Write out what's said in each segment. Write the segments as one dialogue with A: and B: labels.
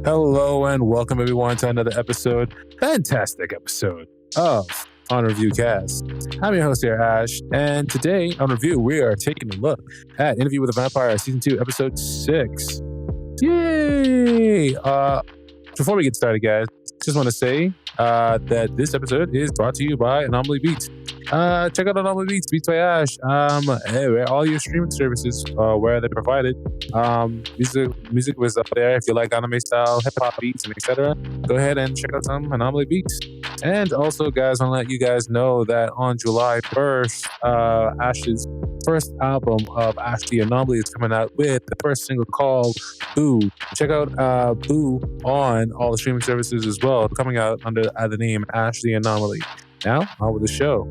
A: Hello and welcome everyone to another fantastic episode of OnReviewCast. I'm your host here, Ash, and today on review we are taking a look at Interview with a Vampire Season 2, Episode 6. Yay! Before we get started, guys, just want to say that this episode is brought to you by Anomaly Beats. Check out Anomaly Beats, Beats by Ash. All your streaming services, where they're provided. Music was up there. If you like anime style, hip hop beats, and etc., go ahead and check out some Anomaly Beats. And also, guys, I want to let you guys know that on July 1st, Ash's first album of Ash the Anomaly is coming out with the first single called Boo. Check out Boo on all the streaming services as well, coming out under the name Ash the Anomaly. Now, on with the show.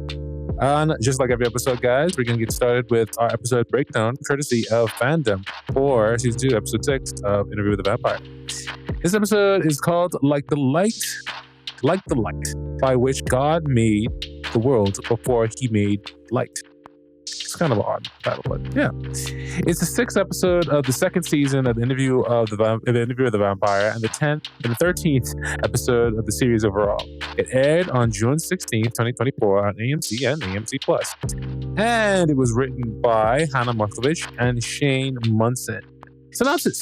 A: And just like every episode, guys, we're going to get started with our episode breakdown, courtesy of Fandom, for Season 2, Episode 6 of Interview with a Vampire. This episode is called Like the Light, by which God made the world before he made light. It's kind of an odd title, but yeah. It's the 6th episode of the 2nd season of the Interview with the Vampire, and the 10th and the 13th episode of the series overall. It aired on June 16th, 2024 on AMC and AMC Plus. And it was written by Hannah Markovich and Shane Munson. Synopsis.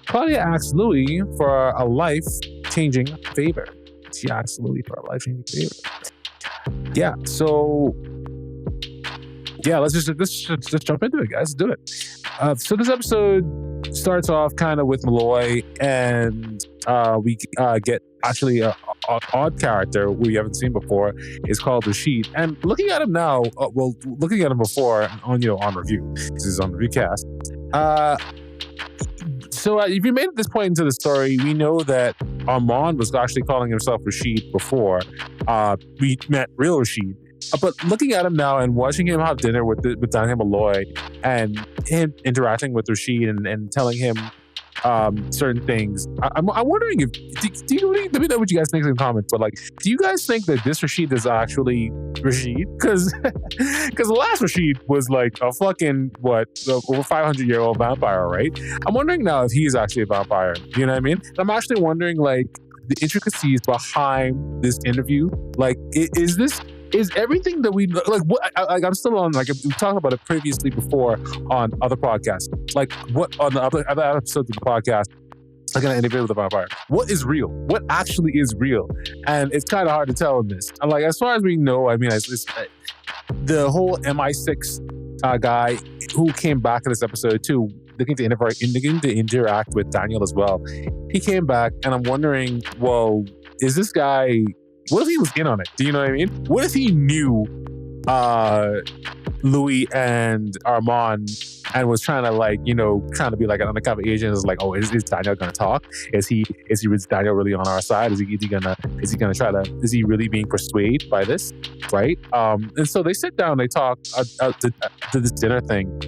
A: Claudia asks Louis for a life-changing favor. She asks Louis for a life-changing favor. Yeah, so... yeah, let's just jump into it, guys. Let's do it. So this episode starts off kind of with Malloy, and we get actually an odd character we haven't seen before. Is called Reid. And looking at him now, looking at him before on review. This is on ReviewCast. So if you made it this point into the story, we know that Armand was actually calling himself Reid before we met real Reid. But looking at him now and watching him have dinner with Daniel Malloy and him interacting with Reid and telling him certain things, I'm wondering if do you let me know what you guys think in the comments. But do you guys think that this Reid is actually Reid? Because the last Reid was like a fucking over 500-year-old vampire, right? I'm wondering now if he's actually a vampire. You know what I mean? And I'm actually wondering the intricacies behind this interview. Is everything that we what I'm still on we talked about it previously before on other podcasts, what on the other episodes of the podcast, an interview with a vampire, what is real, what actually is real? And it's kind of hard to tell in this. And as far as we know, I mean, it's the whole MI6 guy who came back in this episode too, looking to interact with Daniel as well. He came back, and I'm wondering, well, is this guy? What if he was in on it? Do you know what I mean? What if he knew Louis and Armand and was trying to be like an undercover agent? Is is Daniel gonna talk? Is Daniel really on our side? Is he really being persuaded by this? Right? And so they sit down, they talk to this dinner thing.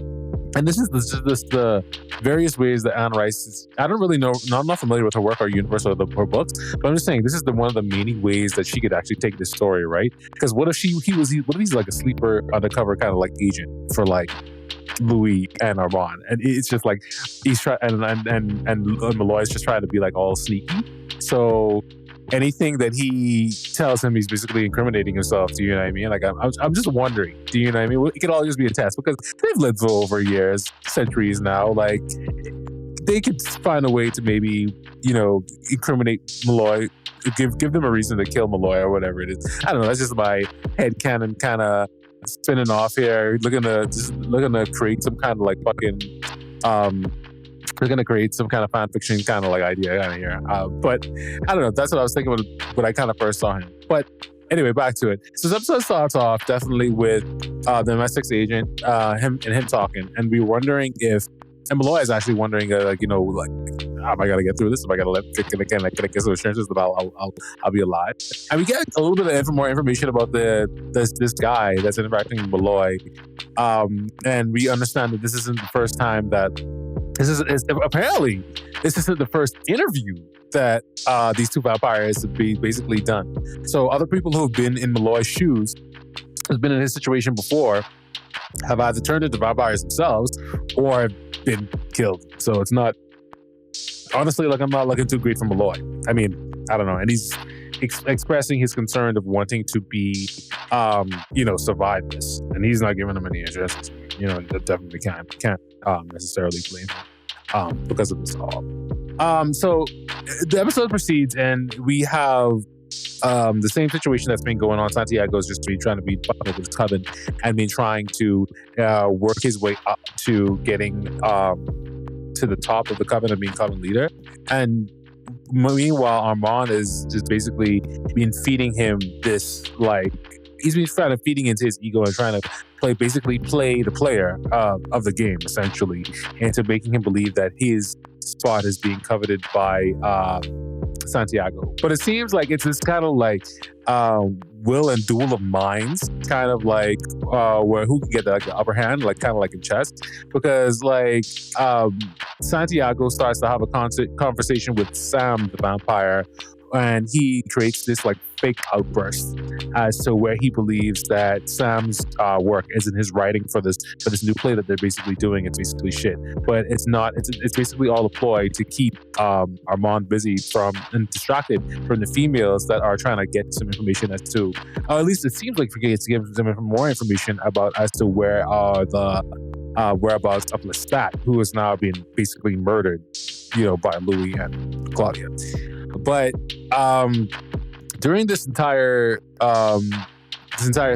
A: And this is the various ways that Anne Rice is. I don't really know. I'm not familiar with her work or universe or her books, but I'm just saying this is one of the many ways that she could actually take this story, right? Because what if he's like a sleeper undercover kind of agent for Louis and Armand, and it's just he's trying and Malloy's just trying to be all sneaky. So anything that he tells him, he's basically incriminating himself. Do you know what I mean? I'm just wondering. Do you know what I mean? It could all just be a test because they've lived for over years, centuries now. They could find a way to maybe, incriminate Malloy, give them a reason to kill Malloy or whatever it is. I don't know. That's just my headcanon kind of spinning off here. Looking to create some kind of fucking. We're going to create some kind of fan fiction kind of idea here. But I don't know. That's what I was thinking when I kind of first saw him. But anyway, back to it. So this episode starts off definitely with the MI6 agent, him talking. And we're wondering if, and Malloy is actually wondering, how am I going to get through this? Am I going to can I get some assurances that I'll be alive? And we get a little bit of more information about this guy that's interacting with Malloy. And we understand that this isn't the first time that apparently this isn't the first interview that these two vampires have basically done. So other people who have been in Malloy's shoes, who's been in his situation before, have either turned into vampires themselves or been killed. So it's not honestly, like, I'm not looking too great for Malloy. I mean, I don't know. And he's expressing his concern of wanting to be, survive this. And he's not giving him any interest. That definitely can't necessarily blame him because of this all. So the episode proceeds, and we have the same situation that's been going on. Santiago's just been trying to be part of his coven and been trying to work his way up to getting to the top of the coven and being coven leader. And meanwhile, Armand is just basically been feeding him this, like, he's been trying to feeding into his ego and trying to play the player of the game, essentially, into making him believe that his spot is being coveted by Santiago. But it seems like it's this kind of like will and duel of minds, kind of like where who can get the upper hand, like kind of like in chess, because like Santiago starts to have a conversation with Sam the vampire, and he creates this like fake outburst as to where he believes that Sam's work isn't his writing for this new play that they're basically doing. It's basically shit, but it's not. It's basically all a ploy to keep Armand busy and distracted from the females that are trying to get some information as to, or at least it seems like Forgates to give them more information as to where the whereabouts of Lestat, who is now being basically murdered, by Louis and Claudia. But during this entire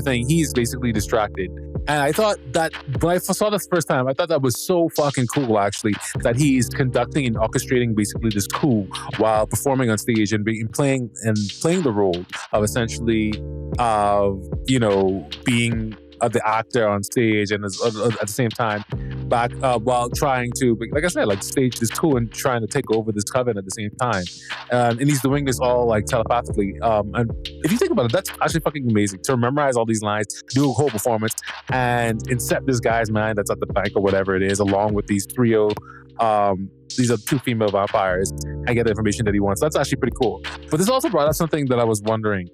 A: thing, he's basically distracted. And I thought that when I saw this first time, I thought that was so fucking cool, actually, that he's conducting and orchestrating basically this coup while performing on stage and playing the role of essentially, being the actor on stage, and at the same time back while trying to, like I said, like stage this coup and trying to take over this coven at the same time, and he's doing this all like telepathically. And if you think about it, that's actually fucking amazing to memorize all these lines, do a whole performance, and incept this guy's mind that's at the bank or whatever it is, along with these trio. These are two female vampires, and get the information that he wants. That's actually pretty cool. But this also brought up something that I was wondering.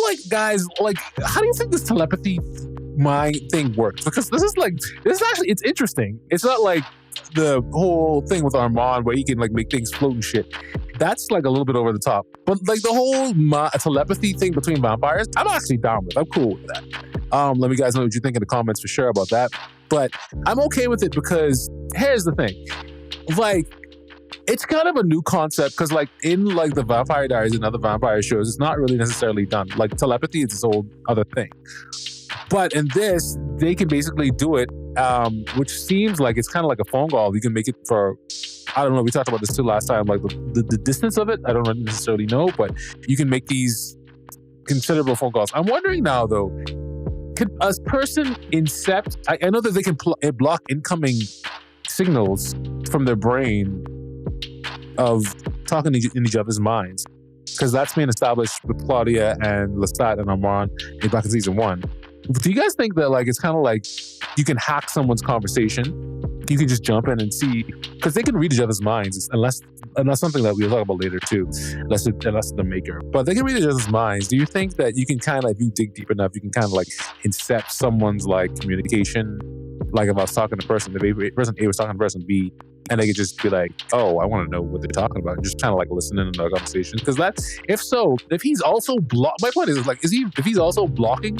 A: Like, guys, like, how do you think this telepathy mind thing works? Because this is actually, it's interesting. It's not like the whole thing with Armand where he can like make things float and shit. That's like a little bit over the top. But like the whole telepathy thing between vampires, I'm actually down with. I'm cool with that. Let me guys know what you think in the comments for sure about that. But I'm okay with it because here's the thing. Like, it's kind of a new concept because like in like the Vampire Diaries and other vampire shows, it's not really necessarily done. Like telepathy is this whole other thing. But in this, they can basically do it, which seems like it's kind of like a phone call. You can make it for, I don't know, we talked about this too last time, like the distance of it, I don't necessarily know, but you can make these considerable phone calls. I'm wondering now though, could a person incept, I know that they can block incoming signals from their brain of talking in each other's minds, because that's being established with Claudia and Lestat and Armand back in season 1. Do you guys think that like it's kind of like you can hack someone's conversation? You can just jump in and see, because they can read each other's minds, unless something that we'll talk about later too, unless the maker. But they can read each other's minds. Do you think that you can kind of, if you dig deep enough, you can kind of like incept someone's like communication? Like if I was talking to person A was talking to person B, and they could just be like, oh, I want to know what they're talking about, and just kind of like listening to the conversation. Because if he's also my point is like, if he's also blocking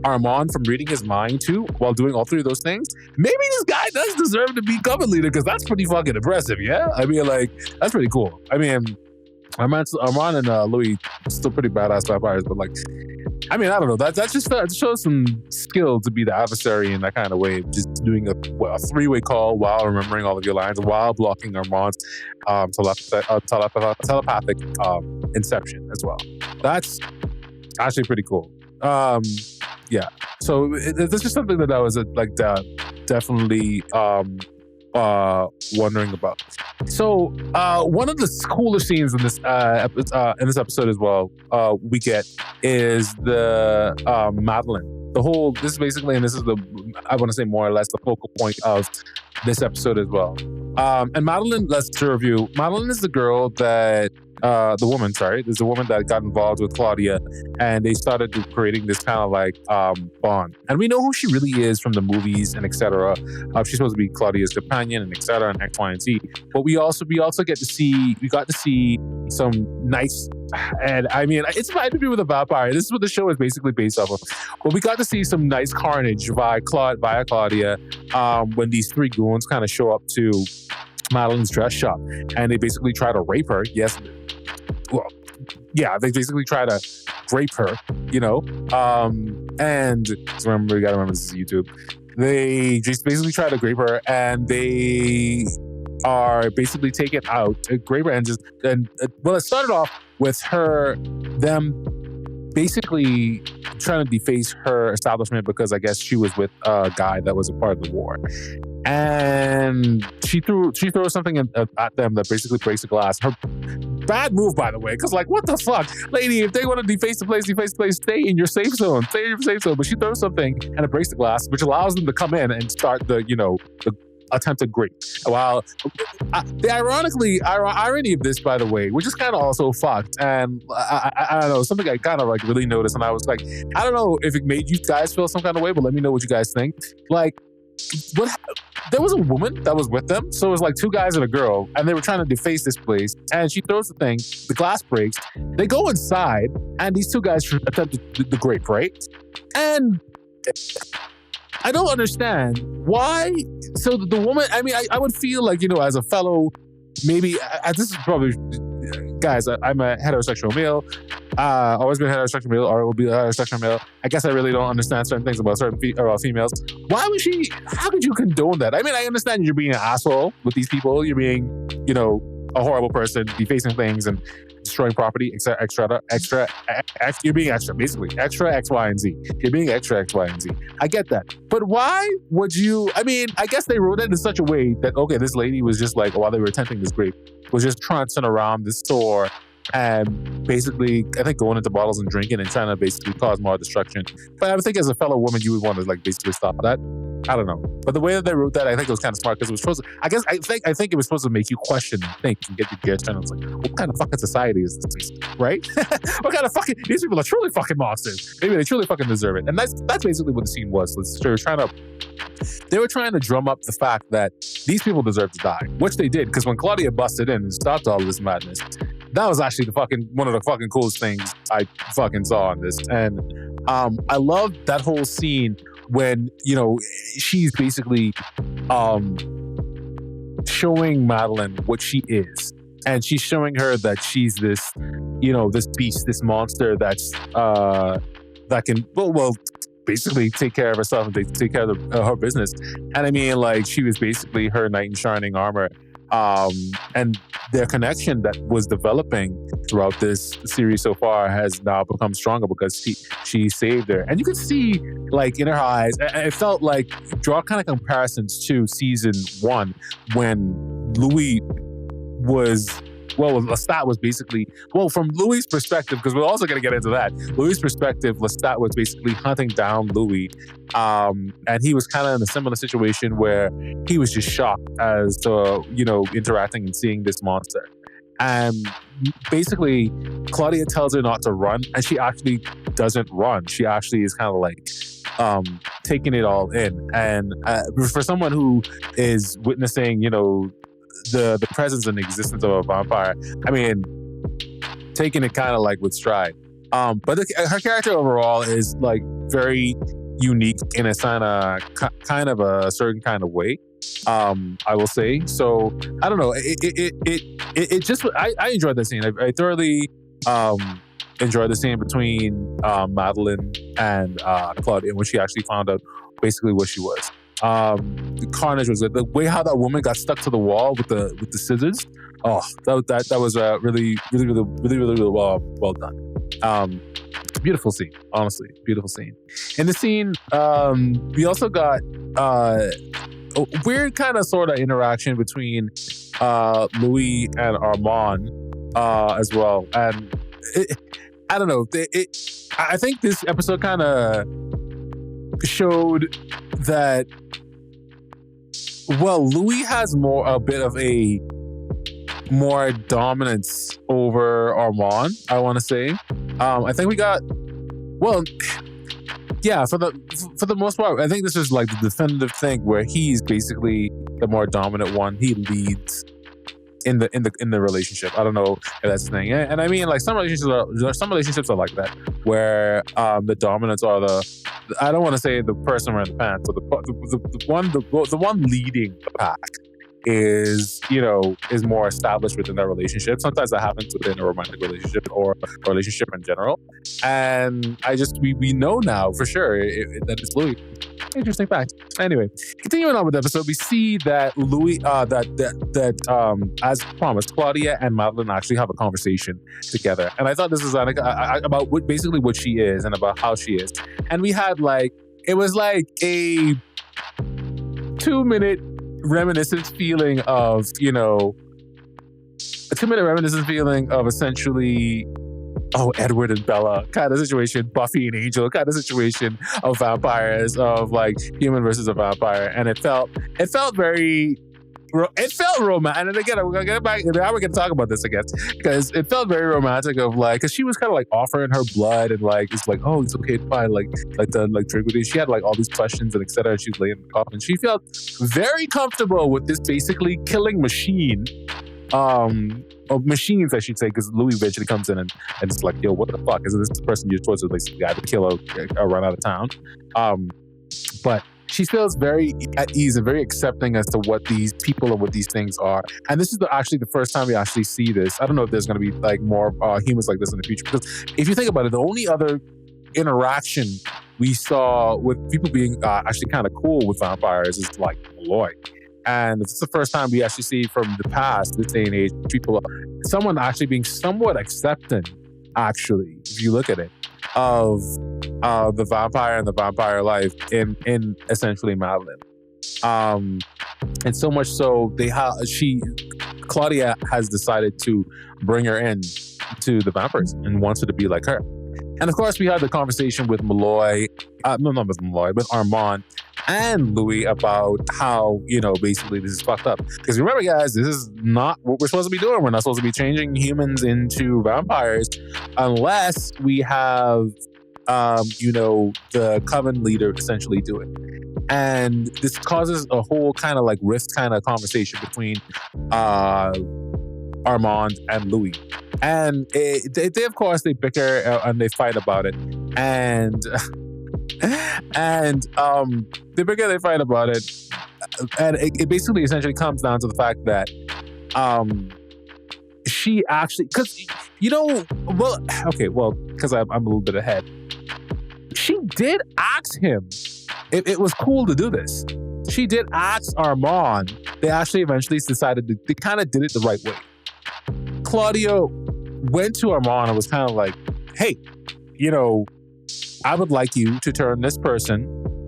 A: Armand from reading his mind too while doing all three of those things, maybe this guy does deserve to be coven leader, because that's pretty fucking impressive. Yeah, I mean, like, that's pretty cool. I mean, Armand and Louis still pretty badass vampires, but like, I mean, I don't know, that just shows some skill to be the adversary in that kind of way, just doing a three-way call while remembering all of your lines, while blocking Armand's telepathic inception as well. That's actually pretty cool. Yeah, so this is something that I was definitely wondering about. So one of the cooler scenes in this episode as well we get is the Madeline. This is basically, and this is I want to say more or less the focal point of this episode as well. And Madeline, let's review. Madeline is the girl that the woman, sorry, there's a woman that got involved with Claudia, and they started creating this kind of like bond. And we know who she really is from the movies and etc. She's supposed to be Claudia's companion and etc. and X, Y, and Z. But we got to see some nice, and I mean, it's my interview with a vampire. This is what the show is basically based off of. But we got to see some nice carnage via Claudia when these three goons kind of show up to Madeline's dress shop, and they basically try to rape her. Yes, well, yeah, they basically try to rape her, you know. And remember, you gotta remember this is YouTube. They just basically try to rape her, and they are basically taken out, rape her, and well, it started off with them basically trying to deface her establishment because I guess she was with a guy that was a part of the war. And she throws something at them that basically breaks the glass. Her bad move, by the way, because like, what the fuck? Lady, if they want to deface the place, stay in your safe zone. Stay in your safe zone. But she throws something and it breaks the glass, which allows them to come in and start the attempted rape. While the irony of this, by the way, which is kind of also fucked, and I don't know, something I kind of like really noticed, and I was like, I don't know if it made you guys feel some kind of way, but let me know what you guys think. Like, there was a woman that was with them, so it was like two guys and a girl, and they were trying to deface this place, and she throws the thing, the glass breaks, they go inside, and these two guys attempt the grape, right? And I don't understand why. So the woman, I mean, I would feel like, you know, as a fellow, maybe, this is probably, guys, I'm a heterosexual male, always been a heterosexual male, or will be a heterosexual male. I guess I really don't understand certain things about certain females. How could you condone that? I mean, I understand you're being an asshole with these people, you're being, you know, a horrible person, defacing things and destroying property, extra, you're being extra, basically. Extra X, Y, and Z. You're being extra X, Y, and Z. I get that. But why would you, I mean, I guess they wrote it in such a way that, okay, this lady was just like, while they were attempting this grape, was just trancing around the store and basically, I think, going into bottles and drinking and trying to basically cause more destruction. But I would think as a fellow woman, you would want to like basically stop that. I don't know. But the way that they wrote that, I think it was kind of smart because it was supposed to, I think it was supposed to make you question and think and get your gears turned. It's like, what kind of fucking society is this, right? What kind of fucking, these people are truly fucking monsters. Maybe they truly fucking deserve it. And that's basically what the scene was. They were trying to drum up the fact that these people deserve to die, which they did, because when Claudia busted in and stopped all this madness, that was actually one of the fucking coolest things I fucking saw on this. And I love that whole scene when, you know, she's basically showing Madeline what she is. And she's showing her that she's this, you know, this beast, this monster that's that can, well, basically take care of herself and take care of her business. And I mean, like, she was basically her knight in shining armor. And their connection that was developing throughout this series so far has now become stronger because she saved her. And you could see, like, in her eyes, it felt like, draw kind of comparisons to season 1 when Louis was, well, Lestat was basically, well, from Louis' perspective, because we're also going to get into that. Louis' perspective, Lestat was basically hunting down Louis. And he was kind of in a similar situation where he was just shocked as to, you know, interacting and seeing this monster. And basically, Claudia tells her not to run, and she actually doesn't run. She actually is kind of like taking it all in. And for someone who is witnessing, you know, the presence and existence of a vampire, I mean, taking it kind of like with stride. But her character overall is like very unique in a kind of a certain kind of way. I will say. So I don't know. It just, I enjoyed the scene. I thoroughly enjoyed the scene between Madeline and Claudia when she actually found out basically what she was. The carnage was good. The way how that woman got stuck to the wall with the scissors. Oh, that was really well done. Beautiful scene, honestly, beautiful scene. In the scene, we also got a weird kind of sort of interaction between Louis and Armand as well. And I don't know. I think this episode kind of showed that, well, Louis has a bit of a more dominance over Armand, I want to say. I think we got, well, yeah, for the most part, I think this is like the definitive thing where he's basically the more dominant one. He leads in the relationship. I don't know if that's the thing. And I mean, like some relationships are like that, where the dominants are I don't want to say the person wearing the pants, but the one leading the pack is more established within that relationship. Sometimes that happens within a romantic relationship or a relationship in general. And we know now for sure that it's Louis. Interesting fact. Anyway, continuing on with the episode, we see that Louis, as promised, Claudia and Madeline actually have a conversation together. And I thought this was about basically what she is and about how she is. And we had it was like a 2-minute reminiscence feeling of, essentially, Edward and Bella kind of situation, Buffy and Angel kind of situation of vampires, of like human versus a vampire. And it felt romantic. And again, we're gonna get back. Now we're gonna talk about this again because it felt very romantic. Of because she was kind of like offering her blood and it's like, oh, it's okay, fine, like drink with you. She had all these questions and etc. She's laying in the coffin. She felt very comfortable with this basically killing machine. Of machines, I should say, because Louis eventually comes in and it's like, yo, what the fuck? Isn't this the person you're supposed to basically either kill or run out of town? But she feels very at ease and very accepting as to what these people and what these things are. And this is actually the first time we actually see this. I don't know if there's going to be more humans like this in the future, because if you think about it, the only other interaction we saw with people being actually kind of cool with vampires is like Malloy. And it's the first time we actually see from the past, this day and age, someone actually being somewhat accepting, actually, if you look at it, of the vampire and the vampire life in essentially Madeline. And so much so, Claudia has decided to bring her in to the Vampirism and wants her to be like her. And of course, we had the conversation with Malloy, with Armand and Louis about how, basically this is fucked up. Because remember, guys, this is not what we're supposed to be doing. We're not supposed to be changing humans into vampires unless we have, the coven leader essentially do it. And this causes a whole kind of rift kind of conversation between Armand and Louis. And they of course, they bicker and they fight about it. And they fight about it. And it basically essentially comes down to the fact that she actually, because, because I'm a little bit ahead. She did ask him if it was cool to do this. She did ask Armand. They actually eventually decided they kind of did it the right way. Claudia went to Armand and was kind of like, hey, I would like you to turn this person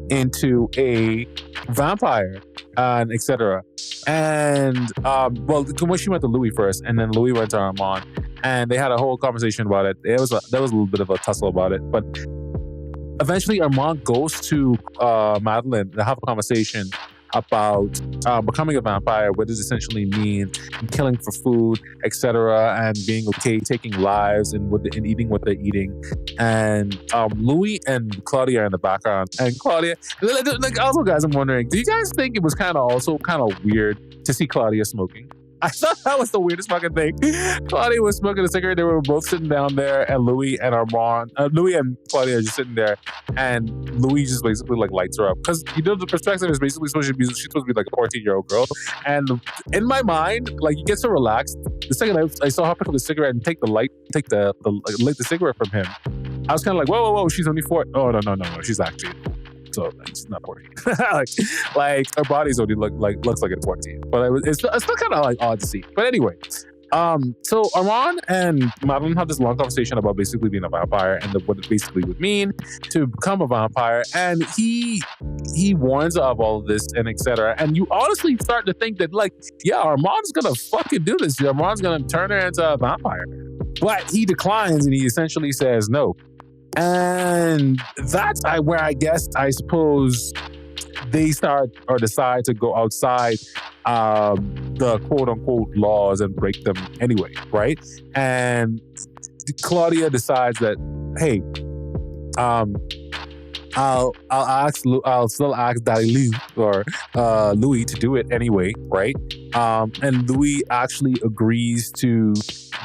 A: into a vampire, and etc. And when she went to Louis first, and then Louis went to Armand, and they had a whole conversation about it. There was a little bit of a tussle about it, but eventually Armand goes to Madeline to have a conversation about becoming a vampire, what does it essentially mean, and killing for food, etc., and being okay taking lives and eating what they're eating. And Louis and Claudia are in the background. And Claudia, also, guys, I'm wondering, do you guys think it was kind of weird to see Claudia smoking? I thought that was the weirdest fucking thing. Claudia was smoking a cigarette. They were both sitting down there, and Louis and Claudia are just sitting there, and Louis just basically lights her up, because the perspective is basically she's supposed to be like a 14-year-old girl. And in my mind, you get so relaxed. The second I saw her pick up the cigarette and light the cigarette from him, I was kind of like, whoa, she's only 4. Oh no, she's actually. So she's not 14. Her body's only looks like it's 14. But it's still kind of odd to see. But anyway, so Armand and Madeline have this long conversation about basically being a vampire and what it basically would mean to become a vampire. And he warns her of all of this and etc. And you honestly start to think that Armand's gonna fucking do this. Armand's gonna turn her into a vampire. But he declines and he essentially says no. And that's where I suppose they start or decide to go outside the quote-unquote laws and break them anyway, right? And Claudia decides that, hey, I'll still ask Daddy Lou or Louis to do it anyway, right? And Louis actually agrees to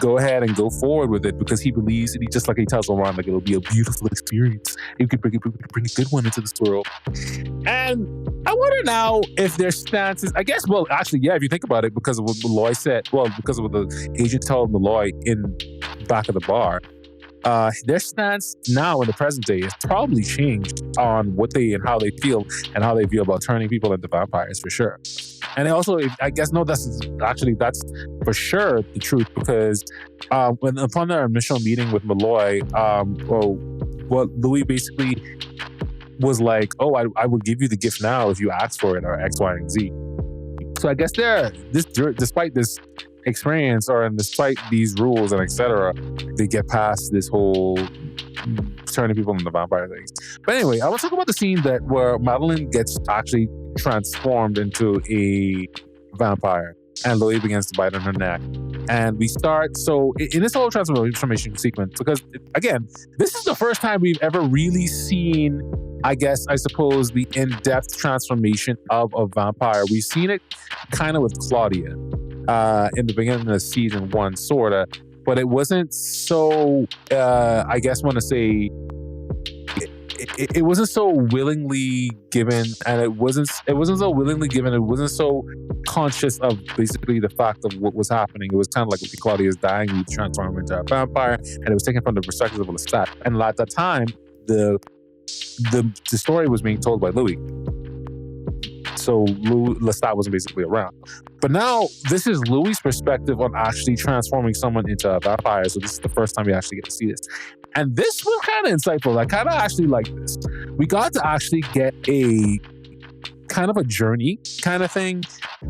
A: go ahead and go forward with it because he believes, and he just like he tells Laurent, like it'll be a beautiful experience. You could bring a good one into this world. And I wonder now if their stances, I guess, well, actually, yeah, if you think about it, because of what Malloy said, well, because of what the agent told Malloy in back of the bar, their stance now in the present day has probably changed on what they and how they feel and how they feel about turning people into vampires for sure. And also, I guess, no, that's for sure the truth because upon their initial meeting with Malloy, Louis basically was like, oh, I will give you the gift now if you ask for it or X, Y, and Z. So I guess despite this experience or despite these rules and etc., they get past this whole turning people into vampire things. But anyway, I want to talk about the scene where Madeline gets actually transformed into a vampire and Louis begins to bite on her neck. And we start, so in this whole transformation sequence, because again, this is the first time we've ever really seen, I suppose, the in-depth transformation of a vampire. We've seen it kind of with Claudia in the beginning of season 1, sorta, but it wasn't so, it wasn't so willingly given, and it wasn't so willingly given. It wasn't so conscious of basically the fact of what was happening. It was kind of like when Claudia is dying, you transform into a vampire, and it was taken from the perspective of Lestat. And at that time, the story was being told by Louis. So Lestat wasn't basically around. But now this is Louis' perspective on actually transforming someone into a vampire. So this is the first time we actually get to see this. And this was kind of insightful. I kind of actually like this. We got to actually get a kind of a journey kind of thing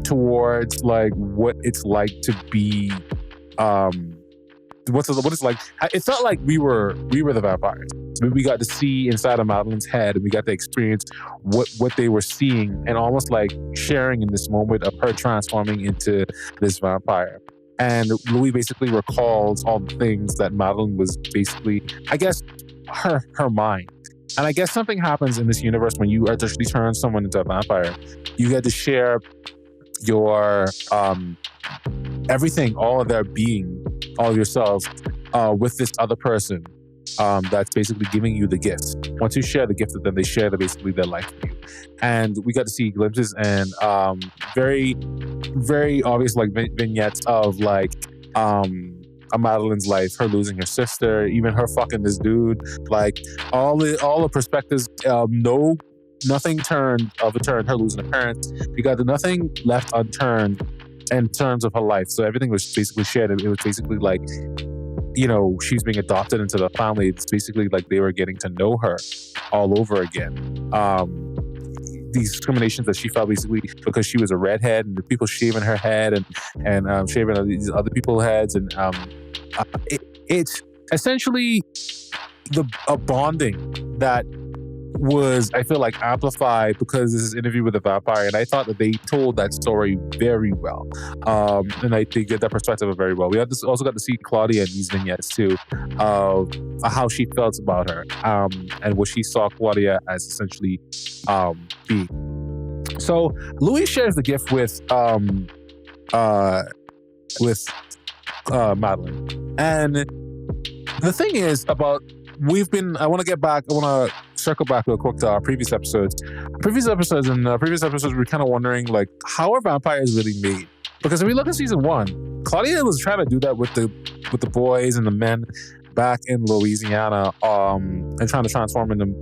A: towards like what it's like to be, what it's like. It felt like we were the vampires. We got to see inside of Madeline's head, and we got to experience what they were seeing, and almost like sharing in this moment of her transforming into this vampire. And Louis basically recalls all the things that Madeline was basically, I guess, her mind. And I guess something happens in this universe when you actually turn someone into a vampire. You get to share your everything, all of their being, all of yourselves, with this other person that's basically giving you the gift. Once you share the gift with them, they share basically their life with you. And we got to see glimpses and very, very obvious like vignettes of like Madeline's life, her losing her sister, even her fucking this dude, like all the perspectives, nothing turned of a turn, her losing her parents. We got nothing left unturned in terms of her life. So everything was basically shared. It was basically like, you know, she's being adopted into the family. It's basically like they were getting to know her all over again. These discriminations that she felt basically because she was a redhead and the people shaving her head and shaving these other people's heads. And it's essentially a bonding that was, I feel like, amplified because this is Interview with a Vampire, and I thought that they told that story very well, and they get that perspective very well. We also got to see Claudia in these vignettes too, of how she felt about her, and what she saw Claudia as essentially being. So Louis shares the gift with Madeline, and the thing is about I want to circle back real quick to our previous episodes. In previous episodes, we're kind of wondering, like, how are vampires really made? Because if we look at season 1, Claudia was trying to do that with the boys and the men back in Louisiana, and trying to transform them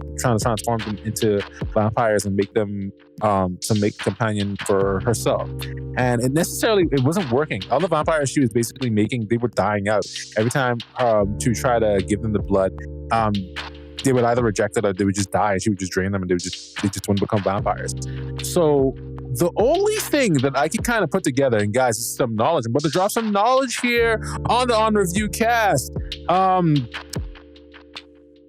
A: into vampires and make them to make a companion for herself. And it wasn't working. All the vampires she was basically making, they were dying out. Every time to try to give them the blood, they would either reject it or they would just die, and she would just drain them, and they just wouldn't become vampires. So the only thing that I can kind of put together, and guys, this is some knowledge, I'm about to drop some knowledge here on the OnReviewCast.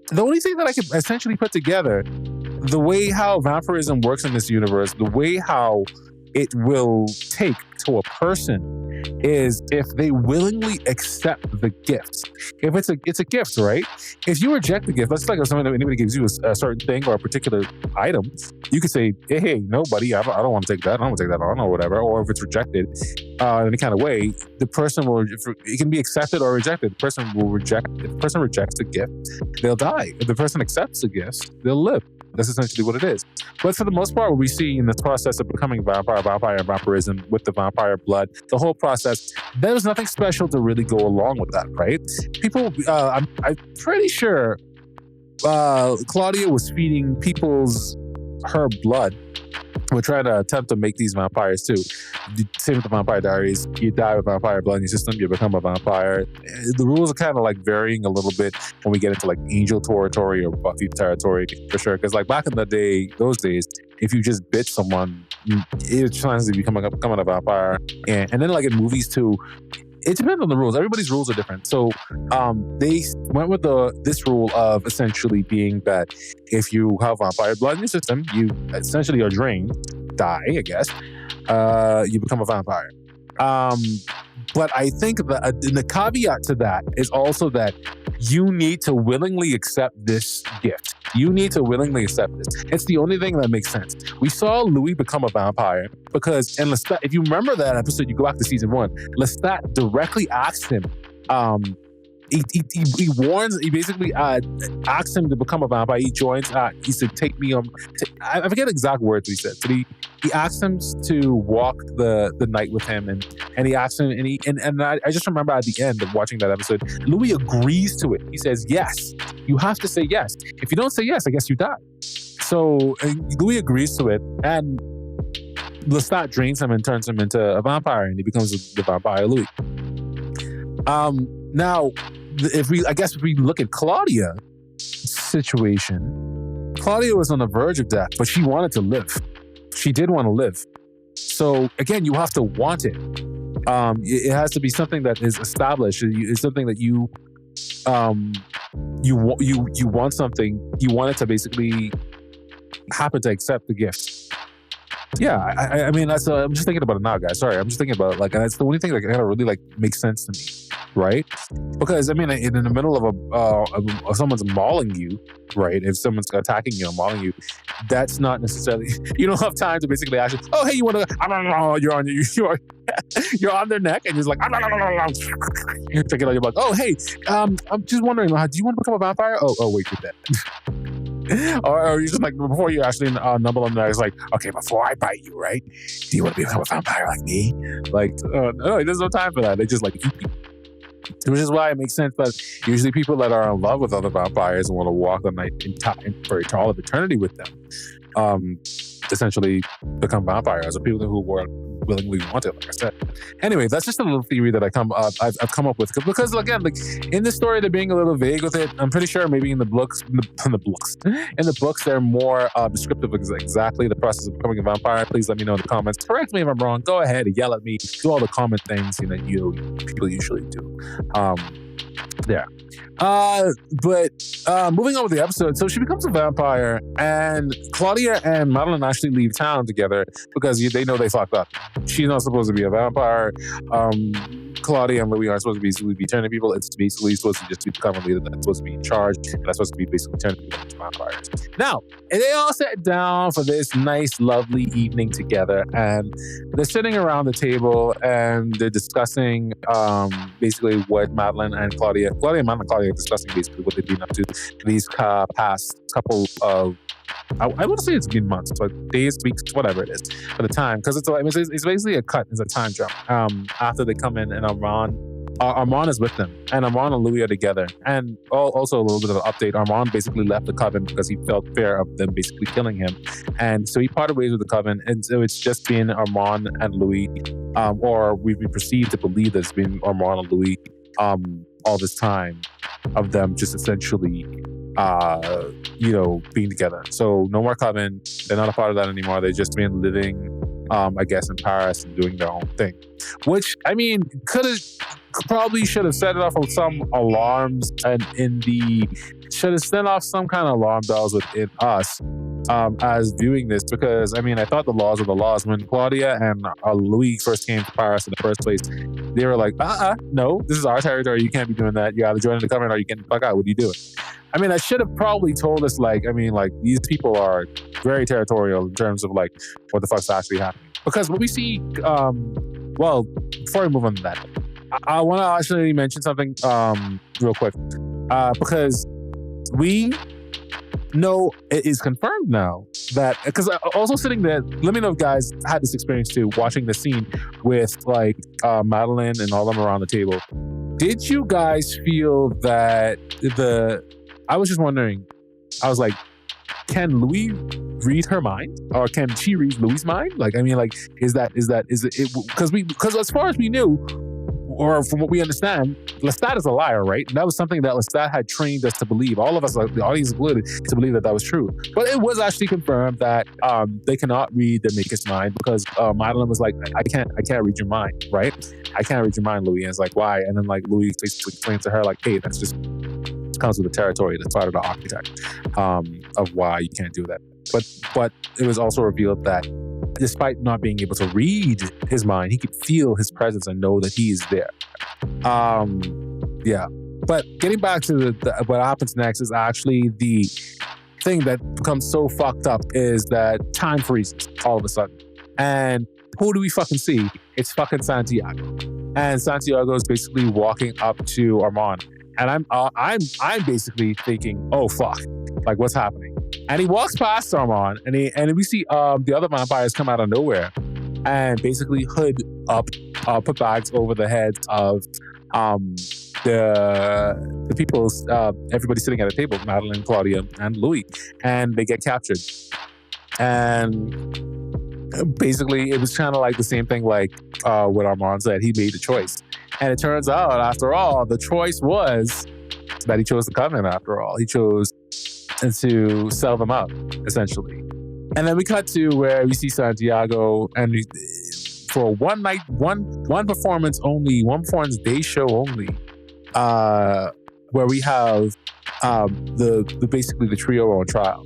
A: The only thing that I can essentially put together, the way how vampirism works in this universe, the way how it will take to a person is if they willingly accept the gift. If it's a gift, right? If you reject the gift, let's like if anybody gives you a certain thing or a particular item, you could say, hey, no, buddy, I don't want to take that. I don't want to take that on or whatever. Or if it's rejected in any kind of way, the person will, it can be accepted or rejected. The person will reject. If the person rejects the gift, they'll die. If the person accepts the gift, they'll live. That's essentially what it is. But for the most part, what we see in this process of becoming a vampire and vampirism with the vampire blood, the whole process, there's nothing special to really go along with that, right? People, I'm pretty sure Claudia was feeding her blood. We're trying to attempt to make these vampires too. Same with the Vampire Diaries. You die with vampire blood in your system, you become a vampire. The rules are kind of like varying a little bit when we get into like Angel territory or Buffy territory for sure. Because like back in the day, those days, if you just bit someone, it's chances of becoming a vampire. And then like in movies too, it depends on the rules. Everybody's rules are different. So they went with this rule of essentially being that if you have vampire blood in your system, you essentially are drained, die, I guess. You become a vampire. But I think the caveat to that is also that you need to willingly accept this gift. You need to willingly accept this. It's the only thing that makes sense. We saw Louis become a vampire because, and Lestat, if you remember that episode, you go back to season 1, Lestat directly asked him, he basically asks him to become a vampire. He joins, he said, take me on, I forget the exact words he said, but he asked him to walk the night with him, and he asked him, and I just remember at the end of watching that episode, Louis agrees to it. He says, yes, you have to say yes. If you don't say yes, I guess you die. So Louis agrees to it, and Lestat drains him and turns him into a vampire, and he becomes the vampire Louis. Now, if we look at Claudia's situation, Claudia was on the verge of death, but she wanted to live. She did want to live. So again, you have to want it. It has to be something that is established. It's something that you want something. You want it to basically happen to accept the gift. Yeah, I mean, I'm just thinking about it now, guys. Sorry, I'm just thinking about it. Like, that's the only thing that kind of really like makes sense to me, right? Because I mean, in the middle of someone's mauling you, right? If someone's attacking you and mauling you, that's not necessarily. You don't have time to basically ask, oh, hey, you want to? You're on their neck, and you're like, you're checking out. You're like, oh, hey, I'm just wondering, do you want to become a vampire? Oh, wait, you're dead. or you just like before you actually nubble on there, it's like, okay, before I bite you, right? Do you want to become a vampire like me? Like, no, there's no time for that. They just like eat you. Which is why it makes sense that usually people that are in love with other vampires and want to walk the night for all of eternity with them, essentially become vampires, or people who were willingly want it, like I said. Anyway, that's just a little theory that I've come up with, because again, like in this story, they're being a little vague with it. I'm pretty sure maybe in the books, they're more descriptive of exactly the process of becoming a vampire. Please let me know in the comments. Correct me if I'm wrong. Go ahead and yell at me. Do all the comment things people usually do. There. But moving on with the episode, so she becomes a vampire, and Claudia and Madeline actually leave town together because they know they fucked up. She's not supposed to be a vampire. Claudia and Louis aren't supposed to be turning people. It's basically supposed to just become a leader that's supposed to be in charge, and that's supposed to be basically turning people into vampires. Now, they all sat down for this nice, lovely evening together, and they're sitting around the table, and they're discussing basically what Madeline and Claudia are discussing basically what they've been up to these past couple of, I would say it's been months, but days, weeks, whatever it is at the time, because it's basically a cut, it's a time jump. After they come in, and Armand is with them, and Armand and Louis are together. And also a little bit of an update, Armand basically left the coven because he felt fear of them basically killing him, and so he parted ways with the coven, and so it's just been Armand and Louis, or we've been perceived to believe that it's been Armand and Louis all this time, of them just essentially being together. So no more coven. They're not a part of that anymore. They've just been living I guess in Paris and doing their own thing, which I mean probably should have set it off with some alarms and should have set off some kind of alarm bells within us as viewing this, because I mean I thought the laws were the laws. When Claudia and Louis first came to Paris in the first place, they were like, no, this is our territory, you can't be doing that, you either join the government or you get the fuck out, what are you doing? I mean, I should have probably told us, like, I mean, like, these people are very territorial in terms of, like, what the fuck's actually happening. Because what we see, well, before we move on to that, I want to actually mention something real quick. Because we know it is confirmed now that, because also sitting there, let me know if guys had this experience too, watching the scene with, like, Madeline and all of them around the table. Did you guys feel that I was just wondering, I was like, can Louis read her mind, or can she read Louis' mind? Like, I mean, like, is it because as far as we knew, or from what we understand, Lestat is a liar, right? And that was something that Lestat had trained us to believe. All of us, like the audience included, to believe that was true. But it was actually confirmed that they cannot read the Maker's mind, because Madeline was like, I can't read your mind, right? I can't read your mind, Louis. And it's like, why? And then like Louis basically explains to her, like, hey, that's just comes with the territory. That's part of the architect of why you can't do that. But it was also revealed that despite not being able to read his mind, he could feel his presence and know that he is there. Yeah. But getting back to what happens next is actually the thing that becomes so fucked up is that time freezes all of a sudden. And who do we fucking see? It's fucking Santiago. And Santiago is basically walking up to Armand. And I'm basically thinking, oh fuck, like what's happening? And he walks past Armand, and we see the other vampires come out of nowhere and basically hood up, put bags over the heads of the people, everybody sitting at a table, Madeline, Claudia, and Louis, and they get captured. And basically, it was kind of like the same thing like what Armand said. He made the choice. And it turns out, after all, the choice was that he chose the Covenant, after all. He chose to sell them out, essentially. And then we cut to where we see Santiago, and for one night, one performance only, one performance day show only, where we have basically the trio on trial.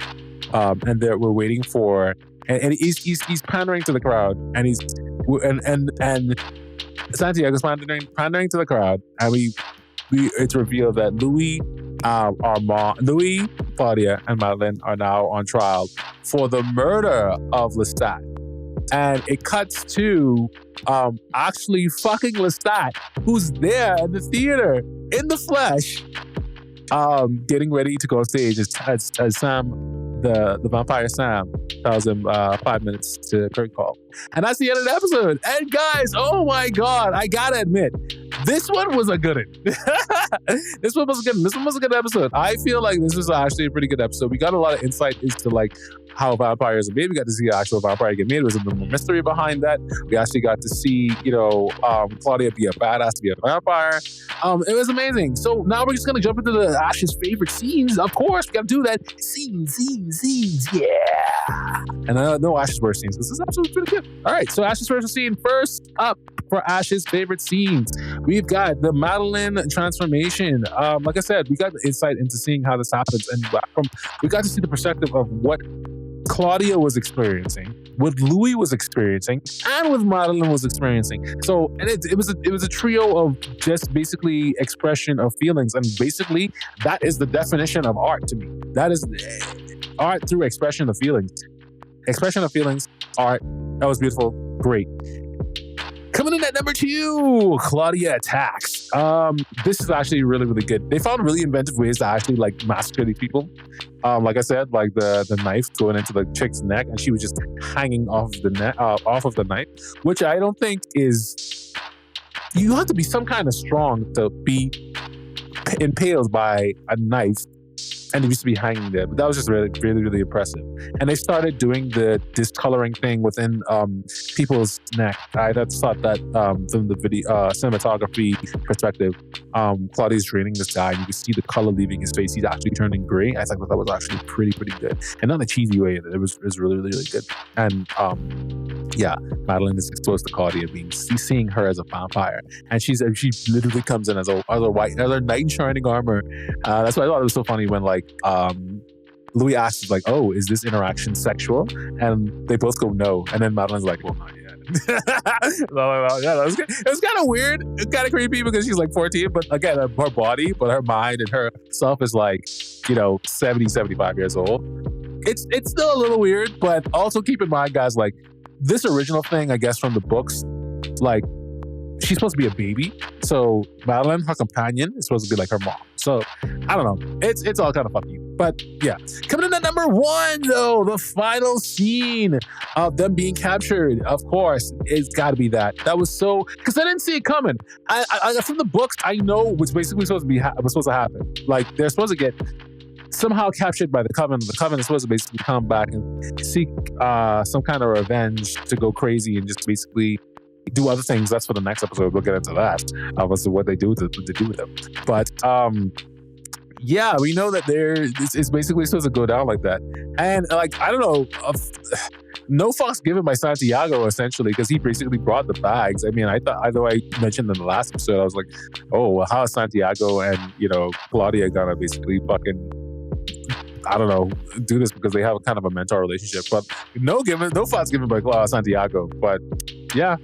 A: And we're waiting for, and he's pandering to the crowd, and Santiago's pandering to the crowd, and it's revealed that Louis, Louis, Claudia, and Madeline are now on trial for the murder of Lestat. And it cuts to actually fucking Lestat, who's there in the theater, in the flesh, getting ready to go on stage as Sam, the vampire Sam, tells him 5 minutes to curtain call. And that's the end of the episode. And guys, oh my God, I gotta admit, this one was a good one. This one was a good episode. I feel like this was actually a pretty good episode. We got a lot of insight into like how vampires are made. We got to see the actual vampire get made. There was a little more mystery behind that. We actually got to see, Claudia be a badass to be a vampire. It was amazing. So now we're just gonna jump into the Ash's favorite scenes. Of course, we gotta do that. Scenes, yeah. And I know Ash's worst scenes. This is absolutely pretty good. All right, so Ash's first scene. First up for Ash's favorite scenes, we've got the Madeline transformation. Like I said, we got the insight into seeing how this happens, and we got to see the perspective of what Claudia was experiencing, what Louis was experiencing, and what Madeline was experiencing. So, and it was a trio of just basically expression of feelings, and basically that is the definition of art to me. That is art through expression of feelings. Expression of feelings, art. That was beautiful. Great. Coming in at number 2, Claudia attacks. This is actually really, really good. They found really inventive ways to actually like massacre these people. Like I said, like the knife going into the chick's neck, and she was just hanging off of the knife, which I don't think is. You have to be some kind of strong to be impaled by a knife, and it used to be hanging there. But that was just really, really, really impressive. And they started doing the discoloring thing within people's neck. I just thought that from the video cinematography perspective, Claudia's draining this guy, and you can see the color leaving his face. He's actually turning gray. I thought that was actually pretty good, and not in a cheesy way. It was really, really, really good. And Madeline is exposed to Claudia being seeing her as a vampire, and she literally comes in as a knight in shining armor. That's why I thought it was so funny when Louis asks like, "Oh, is this interaction sexual?" And they both go no, and then Madeline's like, "Well, not yet." It was kind of weird, kind of creepy because she's like 14, but again, her body, but her mind and her self is like 70, 75 years old. It's still a little weird, but also keep in mind, guys, like this original thing, I guess from the books, like she's supposed to be a baby. So Madeline, her companion, is supposed to be like her mom. So I don't know. It's all kind of funky. But yeah. Coming in at number 1, though, the final scene of them being captured. Of course, it's got to be that. That was so, because I didn't see it coming. I from the books, I know what's basically supposed to happen. Like they're supposed to get somehow captured by the Coven. The Coven is supposed to basically come back and seek some kind of revenge to go crazy and just basically do other things. That's for the next episode. We'll get into that. As to what they do to do with them. But yeah, we know that it's basically supposed to go down like that. And like, I don't know, no fucks given by Santiago, essentially, because he basically brought the bags. I mean, I thought, although I mentioned in the last episode, I was like, oh, well, how is Santiago and, Claudia gonna basically fucking, I don't know, do this because they have a kind of a mentor relationship. But no fucks given by Santiago. But yeah,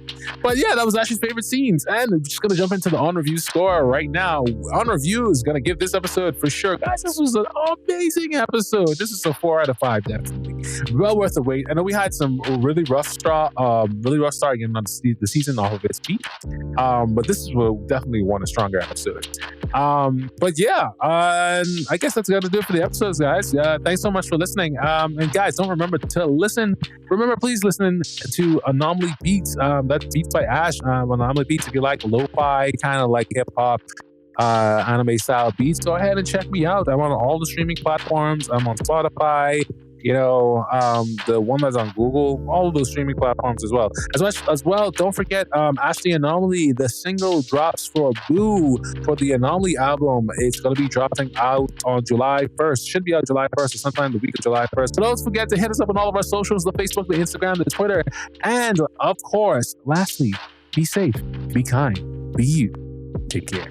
A: that was Ash's favorite scenes. And I'm just gonna jump into the On Review score right now. On Review is gonna give this episode for sure, guys. This was an amazing episode. This is a 4 out of 5, definitely. Well worth the wait. I know we had some really rough start getting on the season off of its feet. But this is definitely one of stronger episodes. But yeah, I guess that's gonna do it for the episodes, guys. Thanks so much for listening. And guys, don't remember to listen. Remember, please listen to Anomaly Beats. That's Beats by Ash. Anomaly Beats, if you like lo-fi, kind of like hip hop, anime style beats, go ahead and check me out. I'm on all the streaming platforms. I'm on Spotify. The one that's on Google, all of those streaming platforms as well. Don't forget, Ashley Anomaly, the single drops for Boo for the Anomaly album. It's going to be dropping out on July 1st. Should be out July 1st or sometime the week of July 1st. But don't forget to hit us up on all of our socials, the Facebook, the Instagram, the Twitter. And of course, lastly, be safe, be kind, be you. Take care.